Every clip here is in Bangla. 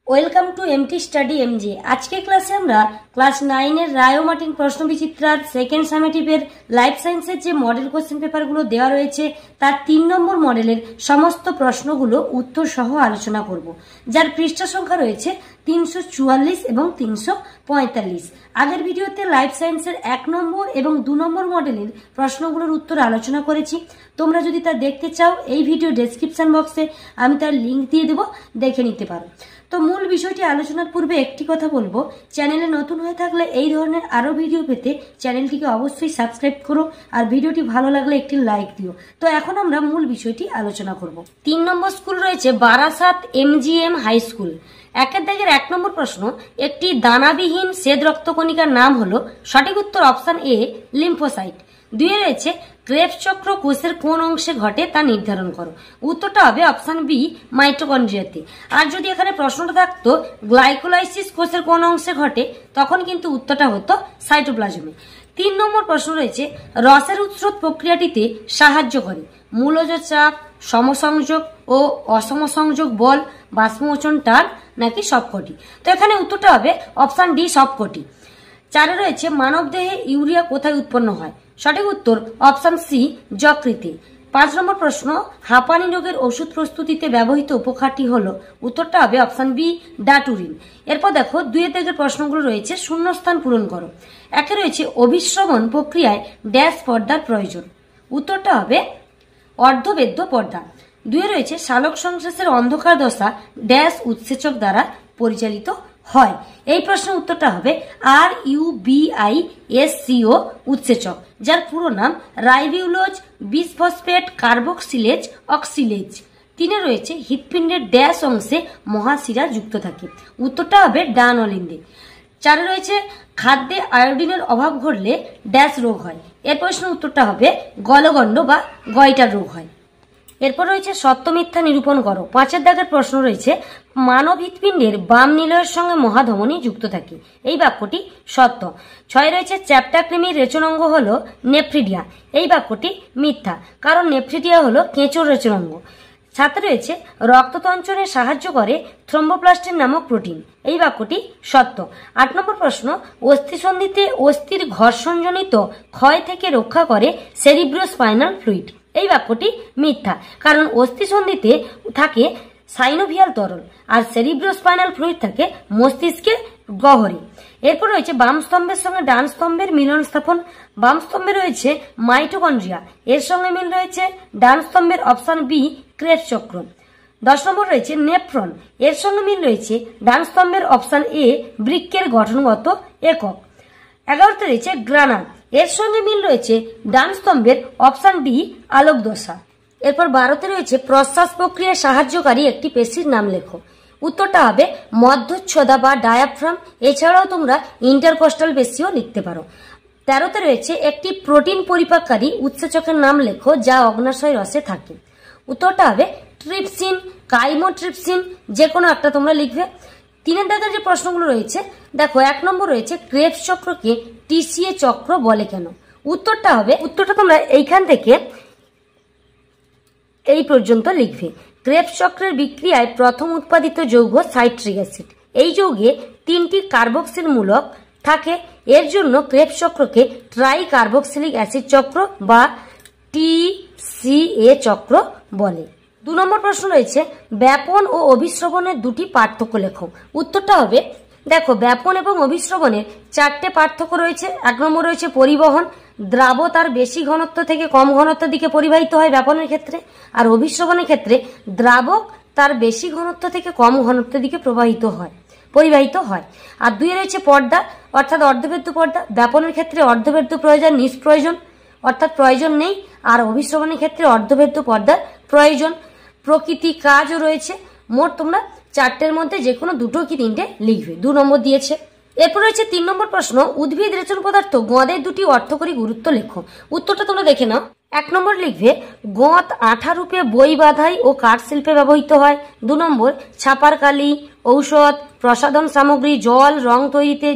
Welcome to MT study MG. আজকে ক্লাসে আমরা ক্লাস 9 এর রায় ও মার্টিন প্রশ্নবিচিত্রার সেকেন্ড সামেটিভের লাইফ সায়েন্সের যে মডেল কোশ্চেন পেপারগুলো দেওয়া রয়েছে তার 3 নম্বর মডেলের সমস্ত প্রশ্নগুলো উত্তর সহ আলোচনা করব, যার পৃষ্ঠা সংখ্যা রয়েছে 344 এবং 345। আগের ভিডিওতে লাইফ সায়েন্সের 1 নম্বর এবং 2 নম্বর মডেলের প্রশ্নগুলোর উত্তর আলোচনা করেছি। তোমরা যদি তা দেখতে চাও এই ভিডিও ডেসক্রিপশন বক্সে আমি তার লিঙ্ক দিয়ে দেবো, দেখে নিতে পারো। তো মূল বিষয়টি আলোচনার পূর্বে একটি কথা বলবো, চ্যানেলে নতুন হয়ে থাকলে এই ধরনের আরো ভিডিও পেতে চ্যানেলটিকে অবশ্যই সাবস্ক্রাইব করো, আর ভিডিওটি ভালো লাগলে একটি লাইক দিও। তো এখন আমরা মূল বিষয়টি আলোচনা করব। 3 নম্বর স্কুল রয়েছে বারাসাত এমজিএম হাই স্কুল। 1 দাগের 1 নম্বর প্রশ্ন, একটি দানাবিহীন শ্বেত রক্তকণিকার নাম হলো। সঠিক উত্তর অপশন এ লিম্ফোসাইট। 2 রয়েছে ক্রেবস চক্র কোষের কোন অংশে ঘটে তা নির্ধারণ করো। উত্তরটা হবে অপশন বি মাইটোকন্ড্রিয়াতে। আর যদি এখানে প্রশ্নটা থাকতো গ্লাইকোলাইসিস কোষের কোন অংশে ঘটে, তখন কিন্তু উত্তরটা হতো সাইটোপ্লাজমে। 3 নম্বর প্রশ্ন রয়েছে রসের উৎসরোধ প্রক্রিয়াটিতে সাহায্য করে মূলজ চাপ, সমসংযোগ ও অসমসংযোগ বল, বাষ্পমোচন টান, নাকি সবকটি। তো এখানে উত্তরটা হবে অপশন ডি সবকটি। 4 রয়েছে মানবদেহে ইউরিয়া কোথায় উৎপন্ন হয়। সঠিক উত্তর অপশন সি যকৃতে। 5 নম্বর প্রশ্ন, হাঁপানি রোগের ওষুধ প্রস্তুতিতে ব্যবহৃত উপকারটি হলো। উত্তরটা হবে অপশন বি ডাটুরিন। এরপর দেখো 2 দাগের প্রশ্নগুলো রয়েছে শূন্যস্থান পূরণ করো। 1 রয়েছে অভিশ্রবণ প্রক্রিয়ায় ড্যাশ পর্দার প্রয়োজন। উত্তরটা হবে অর্ধবেদ্য পর্দা। 2 রয়েছে সালোক সংশ্লেষের অন্ধকার দশা ড্যাশ উৎসেচক দ্বারা পরিচালিত হয়। এই প্রশ্নের উত্তরটা হবে RUBISCO উৎসেচক, যার পুরো নাম রাইবিউলোজ বিসফসফেট কার্বক্সিলেজ অক্সিলেজ। 3 রয়েছে হৃৎপিণ্ডের ড্যাশ অংশে মহাশিরা যুক্ত থাকে। উত্তরটা হবে ডান অলিন্দে। 4 রয়েছে খাদ্যে আয়োডিনের অভাব ঘটলে ড্যাশ রোগ হয়। এর প্রশ্নের উত্তরটা হবে গলগণ্ড বা গয়টার রোগ হয়। এরপর রয়েছে সত্য মিথ্যা নিরূপণ করো। 5 দাগের প্রশ্ন রয়েছে মানব হৃৎপিণ্ডের বাম নিলয়ের সঙ্গে মহাধমনী যুক্ত থাকে। এই বাক্যটি সত্য। 6 রয়েছে চ্যাপ্টা কৃমির রেচনাঙ্গ হলো নেফ্রিডিয়া। এই বাক্যটি মিথ্যা, কারণ নেফ্রিডিয়া হলো কেঁচোর রেচনাঙ্গ। 7 রয়েছে রক্ততঞ্চনে সাহায্য করে থ্রম্বোপ্লাস্টিন নামক প্রোটিন। এই বাক্যটি সত্য। 8 নম্বর প্রশ্ন, অস্থিসন্ধিতে অস্থির ঘর্ষণজনিত ক্ষয় থেকে রক্ষা করে সেরিব্রোস্পাইনাল ফ্লুইড। এই বাক্যটি মিথ্যা, কারণ অস্থিসন্ধিতে থাকে সাইনোভিয়াল তরল আর সেরিব্রোস্পাইনাল ফ্লুইড থাকে মস্তিষ্কের গহ্বরে। এরপর রয়েছে বাম স্তম্ভের সঙ্গে ডান স্তম্ভের মিলন স্থাপন। বাম স্তম্ভে রয়েছে মাইটোকন্ড্রিয়া, এর সঙ্গে মিল রয়েছে ডান স্তম্ভের অপশন বি ক্রেবস চক্র। 10 নম্বর রয়েছে নেফ্রন, এর সঙ্গে মিল রয়েছে ডান স্তম্ভের অপশন এ বৃক্কের গঠনগত একক। 11তে রয়েছে গ্রানা, এর সঙ্গে মিল রয়েছে ডান স্তম্ভের অপশন ডি আলোক দশা। এরপর 12তে রয়েছে প্রশ্বাস প্রক্রিয়ায় সাহায্যকারী একটি পেশির নাম লেখো। উত্তরটা হবে মধ্যচ্ছদা বা ডায়াফ্রাম। এছাড়াও তোমরা ইন্টারকস্টাল পেশিও লিখতে পারো। 13তে রয়েছে একটি প্রোটিন পরিপাককারী উৎসেচকের নাম লেখো যা অগ্নাশয় রসে থাকে। উত্তরটা হবে ট্রিপসিন, কাইমোট্রিপসিন, যে কোনো একটা তোমরা লিখবে। 3 দাগের যে প্রশ্নগুলো রয়েছে দেখো, 1 নম্বর রয়েছে ক্রেবস চক্রকে টিসিএ চক্র বলে কেন। উত্তরটা তোমরা এইখান থেকে এই পর্যন্ত লিখবে। ক্রেবস চক্রের বিক্রিয়ায় প্রথম উৎপাদিত যৌগ সাইট্রিক অ্যাসিড। এই যৌগে 3টি কার্বক্সিল মূলক থাকে, এর জন্য ক্রেবস চক্রকে ট্রাই কার্বক্সিলিক অ্যাসিড চক্র বা TCA চক্র বলে। 2 নম্বর প্রশ্ন রয়েছে ব্যাপন ও অভিশ্রবণের 2টি পার্থক্য লেখো। উত্তরটা হবে, দেখো ব্যাপন এবং অভিশ্রবণের 4টে পার্থক্য রয়েছে। 1 নম্বর রয়েছে পরিবহন, দ্রাব তার বেশি ঘনত্ব থেকে কম ঘনত্বের দিকে পরিবাহিত হয় ব্যাপনের ক্ষেত্রে, আর অভিশ্রবণের ক্ষেত্রে দ্রাবক তার বেশি ঘনত্ব থেকে কম ঘনত্বের দিকে পরিবাহিত হয়। আর 2 রয়েছে পর্দা, অর্থাৎ অর্ধবেদ্য পর্দা। ব্যাপনের ক্ষেত্রে অর্ধবেদ্য প্রয়োজন নিষ্প্রয়োজন, অর্থাৎ প্রয়োজন নেই, আর অভিশ্রবণের ক্ষেত্রে অর্ধবেদ্য পর্দার প্রয়োজন। প্রকৃতি কাজও রয়েছে। মোট তোমরা 4টের মধ্যে যে কোনো 2 কি 3টে লিখবে। 2 নম্বর দিয়েছে। এরপর রয়েছে 3 নম্বর প্রশ্ন, উদ্ভিদ রেচন পদার্থ গঁদের 2টি অর্থকরী গুরুত্ব লেখো। উত্তরটা তোমরা দেখে নাও। 1 নম্বর লিখবে গঁদ আঠা রূপে বই বাঁধাই ও কাঠ শিল্পে ব্যবহৃত হয়। 2 নম্বর ছাপার কালি, ঔষধ, প্রসাধন সামগ্রী, জল, রং তৈরিতে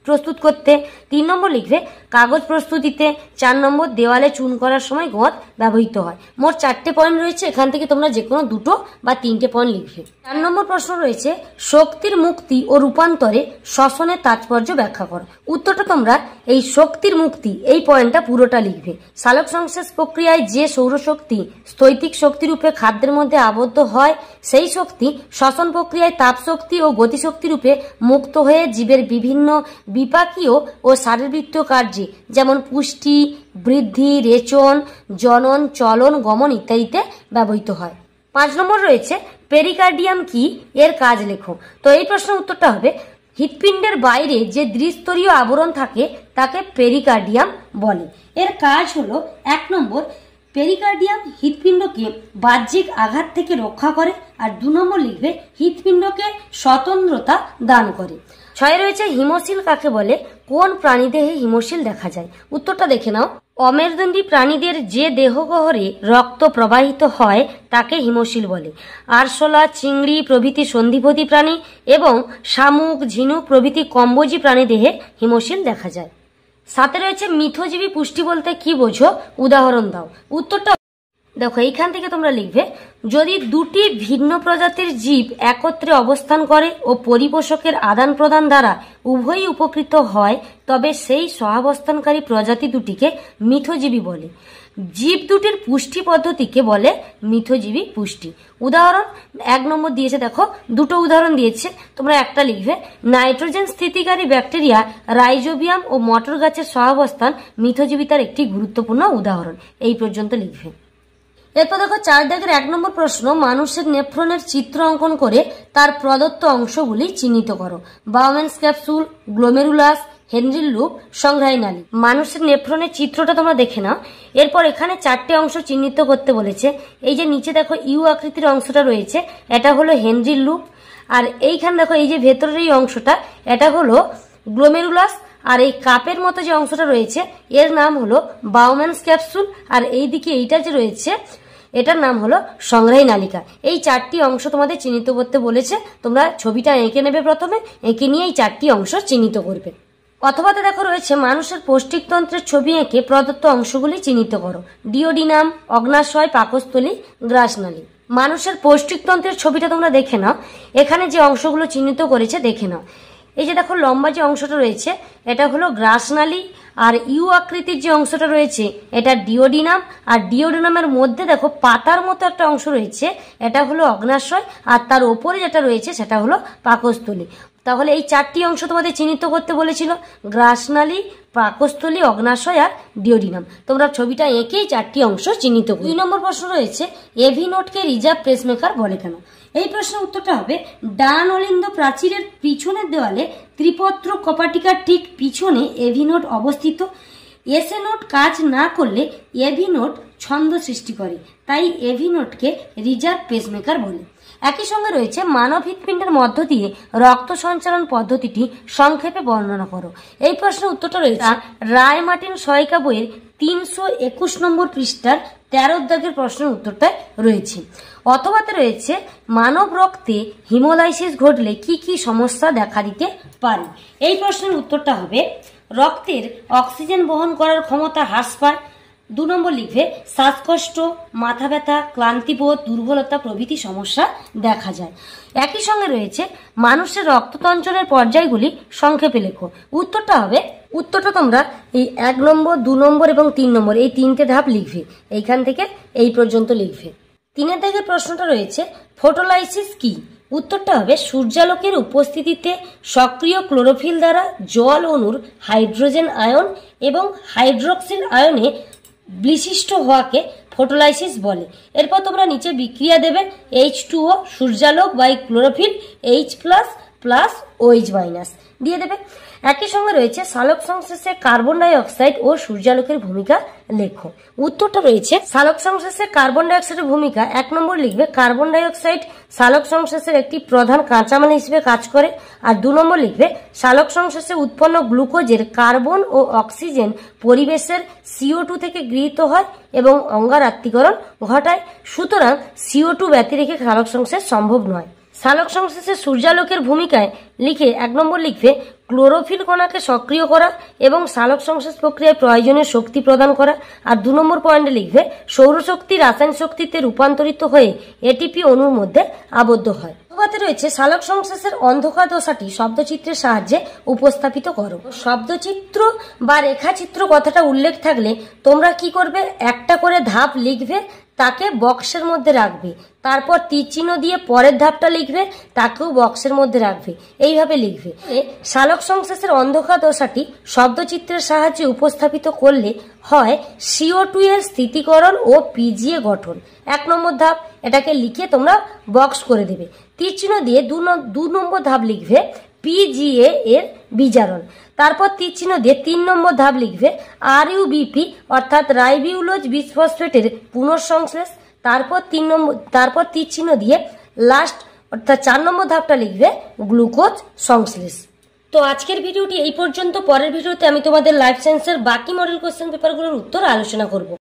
প্রস্তুত করতে। 3 নম্বর লিখবে কাগজ প্রস্তুতিতে। 4 নম্বর দেওয়ালে চুন করার সময় গঁদ ব্যবহৃত হয়। মোট 4টে পয়েন্ট রয়েছে, এখান থেকে তোমরা যে কোনো 2টো বা 3টে পয়েন্ট লিখবে। 4 নম্বর প্রশ্ন রয়েছে শক্তির মুক্তি ও রূপান্তরে শ্বসনের তাৎপর্য ব্যাখ্যা করো। উত্তরটা তোমরা এই শক্তির মুক্তি এই পয়েন্টটা পুরোটা লিখবে। সালোক সংশ্লেষ প্রক্রিয়ায় যে সৌরশক্তি স্থৈতিক শক্তি রূপে খাদ্যের মধ্যে আবদ্ধ হয়, সেই শক্তি শ্বসন প্রক্রিয়ায় তাপ শক্তি ও গতিশক্তি রূপে মুক্ত হয়ে জীবের বিভিন্ন বিপাকীয় ও শারীরবৃত্তীয় কার্যে যেমন পুষ্টি, বৃদ্ধি, রেচন, জনন, চলন, গমন ইত্যাদিতে ব্যবহৃত হয়। 5 নম্বর রয়েছে পেরিকার্ডিয়াম কি, এর কাজ লেখো। তো এই প্রশ্নের উত্তরটা হবে হৃৎপিণ্ডের বাইরে যে দ্বিস্তরীয় আবরণ থাকে তাকে পেরিকার্ডিয়াম বলে। এর কাজ হলো 1 নম্বর পেরিকার্ডিয়াম হৃৎপিণ্ডকে বাহ্যিক আঘাত থেকে রক্ষা করে, আর 2 নম্বর লিখবে হৃৎপিণ্ডকে স্বতন্ত্রতা দান করে। 6 রয়েছে হিমশিল কাকে বলে, কোন প্রাণীদেহে হিমশিল দেখা যায়। উত্তরটা দেখে নাও। অমেরুদণ্ডী প্রাণীদের যে দেহগহ্বরে রক্ত প্রবাহিত হয় তাকে হিমশিল বলে। আরশোলা, চিংড়ি প্রভৃতি সন্ধিপতি প্রাণী এবং শামুক, ঝিনুক প্রভৃতি কম্বোজী প্রাণীদেহে হিমশিল দেখা যায়। 7 রয়েছে মিথজীবী পুষ্টি বলতে কি বোঝো, উদাহরণ দাও। উত্তরটা দেখো, এইখান থেকে তোমরা লিখবে যদি 2টি ভিন্ন প্রজাতির জীব একত্রে অবস্থান করে ও পরিপোষকের আদান প্রদান দ্বারা উভয়ই উপকৃত হয়, তবে সেই সহাবস্থানকারী প্রজাতি দুটিকে মিথজীবী বলে। জীব দুটির পুষ্টি পদ্ধতিকে বলে মিথজীবী পুষ্টি। উদাহরণ 1 নম্বর দিয়েছে, দেখো 2টো উদাহরণ দিয়েছে, তোমরা একটা লিখবে। নাইট্রোজেন স্থিতিকারী ব্যাকটেরিয়া রাইজোবিয়াম ও মটর গাছের সহাবস্থান মিথজীবিতার একটি গুরুত্বপূর্ণ উদাহরণ। এই পর্যন্ত লিখবে। এরপর দেখো 4 দাগের 1 নম্বর প্রশ্ন, মানুষের নেফ্রনের চিত্র অঙ্কন করে তার প্রদত্ত অংশগুলি চিহ্নিত করো। বাউম্যানস ক্যাপসুল, গ্লোমেরুলাস, হেনরির লুপ, সংগ্রাহী নালী। মানুষের নেফ্রনের চিত্রটা তোমরা দেখে নাও। এরপর এখানে 4টে অংশ চিহ্নিত করতে বলেছে। এই যে নিচে দেখো ইউ আকৃতির অংশটা রয়েছে, এটা হলো হেনরির লুপ। আর এইখানে দেখো এই যে ভেতরের এই অংশটা, এটা হলো গ্লোমেরুলাস। আর এই কাপের মতো যে অংশটা রয়েছে এর নাম হলো বাউম্যানস ক্যাপসুল। আর এইদিকে এইটা যে রয়েছে এটার নাম হলো সংগ্রাহী নালিকা। এই 4টি অংশ তোমাদের চিহ্নিত করতে বলেছে। তোমরা ছবিটা এঁকে নেবে, প্রথমে এঁকে নিয়ে এই 4টি অংশ চিহ্নিত করবে। অথবাতে দেখো রয়েছে মানুষের পৌষ্টিকতন্ত্রের ছবি এঁকে প্রদত্ত অংশগুলি চিহ্নিত করো। ডিওডিনাম, অগ্নাশয়, পাকস্থলী, গ্রাসনালী। মানুষের পৌষ্টিকতন্ত্রের ছবিটা তোমরা দেখে নাও। এখানে যে অংশগুলো চিহ্নিত করেছে দেখে নাও। এই যে দেখো লম্বা যে অংশটা রয়েছে এটা হলো গ্রাসনালী, আর ইউ আকৃতির যে অংশটা রয়েছে এটা ডিওডিনাম। আর ডিওডিনামের মধ্যে দেখো পাতার মতো একটা অংশ রয়েছে, এটা হলো অগ্নাশয়। আর তার ওপরে যেটা রয়েছে সেটা হলো পাকস্থলী। তাহলে এই 4টি অংশ তোমাদের চিহ্নিত করতে বলেছিল, গ্রাসনালী, পাকস্থলী, অগ্নাশয় আর ডিওডিনাম। তোমরা ছবিটা এঁকেই 4টি অংশ চিহ্নিত করো। 2 নম্বর প্রশ্ন রয়েছে এভি নোটকে রিজার্ভ পেসমেকার বলে কেন। এই প্রশ্নের উত্তরটা হবে ডান অলিন্দ প্রাচীরের পিছনের দেওয়ালে ত্রিপত্র কপাটিকার ঠিক পিছনে এভি নোট অবস্থিত। এসএ নোট কাজ না করলে এভি নোট ছন্দ সৃষ্টি করে, তাই এভি নোটকে রিজার্ভ পেসমেকার বলে। একই সঙ্গে রয়েছে মানব হৃৎপিণ্ডের মধ্য দিয়ে রক্ত সঞ্চালন পদ্ধতিটি সংক্ষেপে বর্ণনা করো। এই প্রশ্নের উত্তরটা রয়েছে রায় মার্টিন সহায়িকা বইয়ের 321 নম্বর পৃষ্ঠার 13 দাগের প্রশ্নের উত্তরটায় রয়েছে। অথবাতে রয়েছে মানব রক্তে হিমোলাইসিস ঘটলে কি কি সমস্যা দেখা দিতে পারে। এই প্রশ্নের উত্তরটা হবে রক্তের অক্সিজেন বহন করার ক্ষমতা হ্রাস পায়। 2 নম্বর লিখবে শ্বাসকষ্ট, মাথা ব্যথা, ক্লান্তিবোধ, দুর্বলতা প্রভৃতি সমস্যা দেখা যায়। একই সঙ্গে রয়েছে মানুষের রক্ততঞ্চনের পর্যায়গুলি সংক্ষেপে লেখো। উত্তরটা তোমরা এই 1 নম্বর, 2 নম্বর এবং 3 নম্বর এই 3টে ধাপ লিখবে। এইখান থেকে এই পর্যন্ত লিখবে। 3 দাগের প্রশ্নটা রয়েছে ফটোলাইসিস কি। উত্তরটা হবে সূর্যালোকের উপস্থিতিতে সক্রিয় ক্লোরোফিল দ্বারা জল অণুর হাইড্রোজেন আয়ন এবং হাইড্রোক্সিল আয়নে বিশিষ্ট হওয়াকে ফটোলাইসিস বলে। এরপর তোমরা নিচে বিক্রিয়া দেবে H2O সূর্যালোক বাই ক্লোরোফিল H++ OH- দিয়ে দেবে। একই সঙ্গে রয়েছে সালোক সংশ্লেষে কার্বন ডাই অক্সাইড ও সূর্যালোকের ভূমিকা লেখো। উত্তরটা রয়েছে সালোক সংশ্লেষে কার্বন ডাই অক্সাইডের ভূমিকা। 1 নম্বর লিখবে কার্বন ডাই অক্সাইড সালোক সংশ্লেষের একটি প্রধান কাঁচামাল হিসেবে কাজ করে। আর 2 নম্বর লিখবে সালোক সংশ্লেষে উৎপন্ন গ্লুকোজের কার্বন ও অক্সিজেন পরিবেশের CO2 থেকে গৃহীত হয় এবং অঙ্গারাত্মীকরণ ঘটায়। সুতরাং CO2 ব্যতি রেখে সালোক সংশ্লেষ সম্ভব নয়। সালোক সংশ্লেষে সূর্যালোকের ভূমিকায় লিখে 1 নম্বর লিখবে ক্লোরোফিল কণাকে সক্রিয় করা এবং সালোক সংশ্লেষ প্রক্রিয়ায় প্রয়োজনীয় শক্তি প্রদান করা। আর 2 নম্বর পয়েন্টে লিখবে সৌরশক্তি রাসায়নিক শক্তিতে রূপান্তরিত হয়ে এটিপি অণুর মধ্যে আবদ্ধ হয়। অনুপাতে রয়েছে সালোক সংশ্লেষের অন্ধকার দশাটি শব্দচিত্রের সাহায্যে উপস্থাপিত করো। শব্দচিত্র বা রেখাচিত্র কথাটা উল্লেখ থাকলে তোমরা কি করবে, একটা করে ধাপ লিখবে, তাকে বক্সের মধ্যে রাখবে, তারপর তীর চিহ্ন দিয়ে পরের ধাপটা লিখবে, তাকেও বক্সের মধ্যে রাখবে, এইভাবে লিখবে। সালোক সংশ্লেষের অন্ধকার দশাটি শব্দচিত্রের সাহায্যে উপস্থাপিত করলে হয় CO2 এর স্থিতিকরণ ও পিজিএ গঠন। 1 নম্বর ধাপ, এটাকে লিখে তোমরা বক্স করে দেবে। তীর চিহ্ন দিয়ে 2 নম্বর ধাপ লিখবে পিজিএ এর বিজারণ। তারপর তীর চিহ্ন দিয়ে 3 নম্বর ধাপ লিখবে RUBP অর্থাৎ রাইবিউলোজ বিসফসফেটের পুনঃসংশ্লেষ। তারপর তীর চিহ্ন দিয়ে লাস্ট অর্থাৎ 4 নম্বর ধাপটা লিখবে গ্লুকোজ সংশ্লেষ। তো আজকের ভিডিওটি এই পর্যন্ত। পরের ভিডিওতে আমি তোমাদের লাইফ সায়েন্সের বাকি মডেল কোশ্চেন পেপারগুলোর উত্তর আলোচনা করব।